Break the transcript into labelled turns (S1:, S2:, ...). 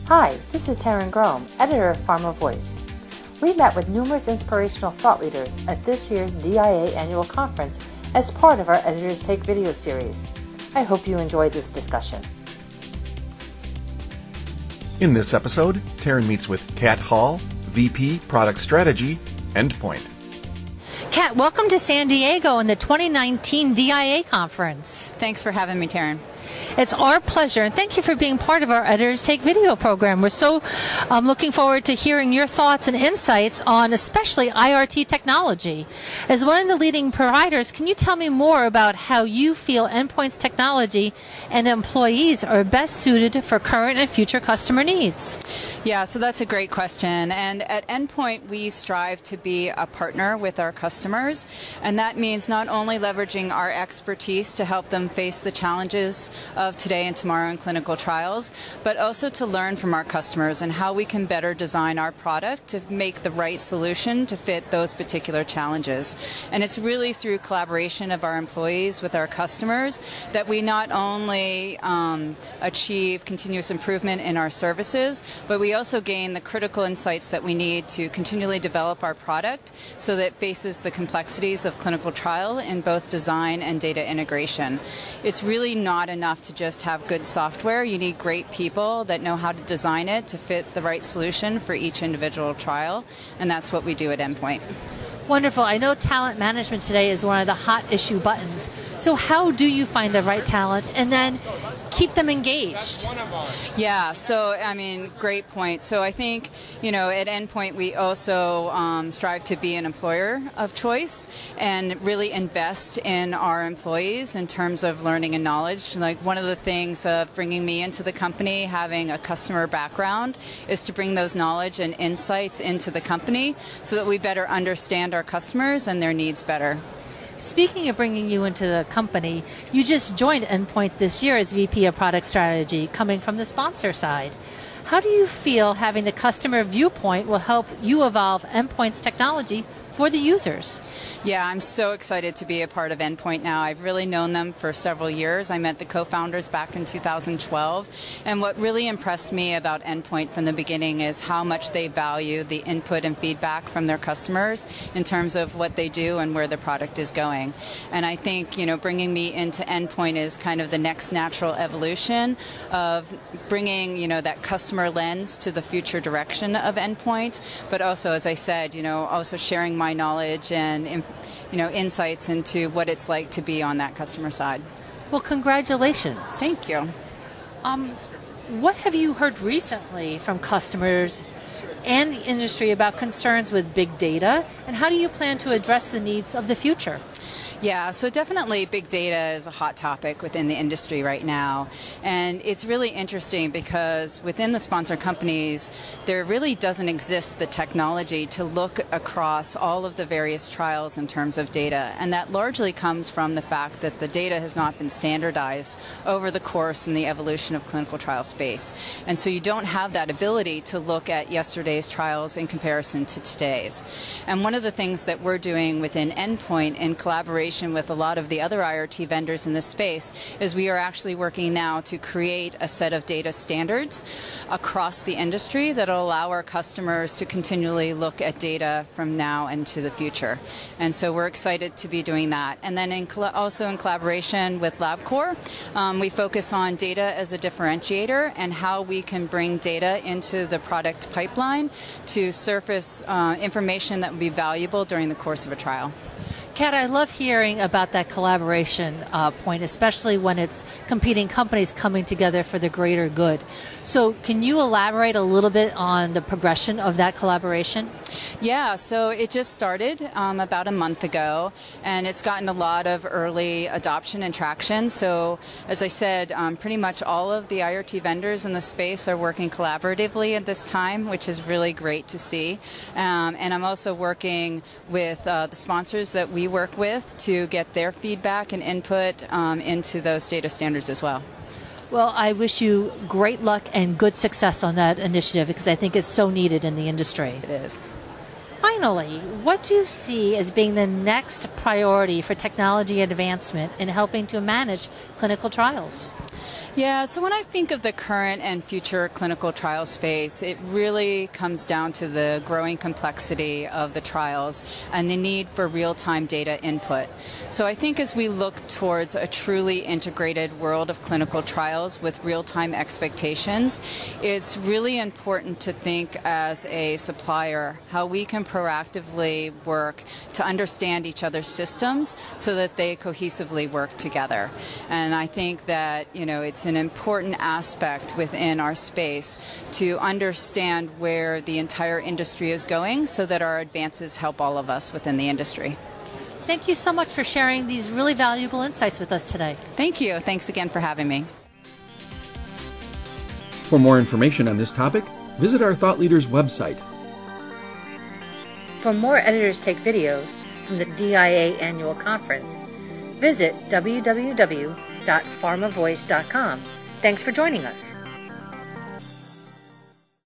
S1: Hi, this is Taryn Grome, editor of Pharma Voice. We met with numerous inspirational thought leaders at this year's DIA annual conference as part of our Editors Take video series. I hope you enjoyed this discussion.
S2: In this episode, Taryn meets with Kat Hall, VP Product Strategy, Endpoint.
S3: Kat, welcome to San Diego and the 2019 DIA conference.
S4: Thanks for having me, Taryn.
S3: It's our pleasure, and thank you for being part of our Editors Take video program. We're so looking forward to hearing your thoughts and insights on especially IRT technology. As one of the leading providers, can you tell me more about how you feel endpoints technology and employees are best suited for current and future customer needs?
S4: Yeah, so that's a great question. And at Endpoint, we strive to be a partner with our customers, and that means not only leveraging our expertise to help them face the challenges of today and tomorrow in clinical trials, but also to learn from our customers and how we can better design our product to make the right solution to fit those particular challenges. And it's really through collaboration of our employees with our customers that we not only achieve continuous improvement in our services, but we also gain the critical insights that we need to continually develop our product so that it faces the complexities of clinical trial in both design and data integration. It's really not enough to just have good software. You need great people that know how to design it to fit the right solution for each individual trial, and that's what we do at Endpoint.
S3: Wonderful. I know talent management today is one of the hot issue buttons. So how do you find the right talent and then keep them engaged?
S4: Yeah, so I mean, great point. So I think, at Endpoint we also strive to be an employer of choice and really invest in our employees in terms of learning and knowledge. Like one of the things of bringing me into the company, having a customer background, is to bring those knowledge and insights into the company so that we better understand our customers and their needs better.
S3: Speaking of bringing you into the company, you just joined Endpoint this year as VP of Product Strategy, coming from the sponsor side. How do you feel having the customer viewpoint will help you evolve Endpoint's technology for the users?
S4: Yeah, I'm so excited to be a part of Endpoint now. I've really known them for several years. I met the co-founders back in 2012, and what really impressed me about Endpoint from the beginning is how much they value the input and feedback from their customers in terms of what they do and where the product is going. And I think, bringing me into Endpoint is kind of the next natural evolution of bringing, that customer lens to the future direction of Endpoint, but also, as I said, also sharing my knowledge and insights into what it's like to be on that customer side.
S3: Well, congratulations.
S4: Thank you.
S3: What have you heard recently from customers and the industry about concerns with big data, and how do you plan to address the needs of the future?
S4: Yeah, so definitely big data is a hot topic within the industry right now. And it's really interesting because within the sponsor companies, there really doesn't exist the technology to look across all of the various trials in terms of data. And that largely comes from the fact that the data has not been standardized over the course and the evolution of clinical trial space. And so you don't have that ability to look at yesterday's trials in comparison to today's. And one of the things that we're doing within Endpoint in collaboration with a lot of the other IRT vendors in this space is we are actually working now to create a set of data standards across the industry that will allow our customers to continually look at data from now into the future. And so we're excited to be doing that. And then also in collaboration with LabCorp, we focus on data as a differentiator and how we can bring data into the product pipeline to surface information that would be valuable during the course of a trial.
S3: Kat, I love hearing about that collaboration point, especially when it's competing companies coming together for the greater good. So can you elaborate a little bit on the progression of that collaboration?
S4: Yeah, so it just started about a month ago, and it's gotten a lot of early adoption and traction. So as I said, pretty much all of the IRT vendors in the space are working collaboratively at this time, which is really great to see. And I'm also working with the sponsors that we work with to get their feedback and input into those data standards as well.
S3: Well, I wish you great luck and good success on that initiative because I think it's so needed in the industry.
S4: It is.
S3: Finally, what do you see as being the next priority for technology advancement in helping to manage clinical trials?
S4: Yeah, so when I think of the current and future clinical trial space, it really comes down to the growing complexity of the trials and the need for real-time data input. So I think as we look towards a truly integrated world of clinical trials with real-time expectations, it's really important to think as a supplier how we can proactively work to understand each other's systems so that they cohesively work together. And I think that, it's an important aspect within our space to understand where the entire industry is going so that our advances help all of us within the industry.
S3: Thank you so much for sharing these really valuable insights with us today.
S4: Thank you. Thanks again for having me.
S2: For more information on this topic, visit our Thought Leaders website.
S1: For more Editors Take videos from the DIA Annual Conference, visit www.pharmavoice.com. Thanks for joining us.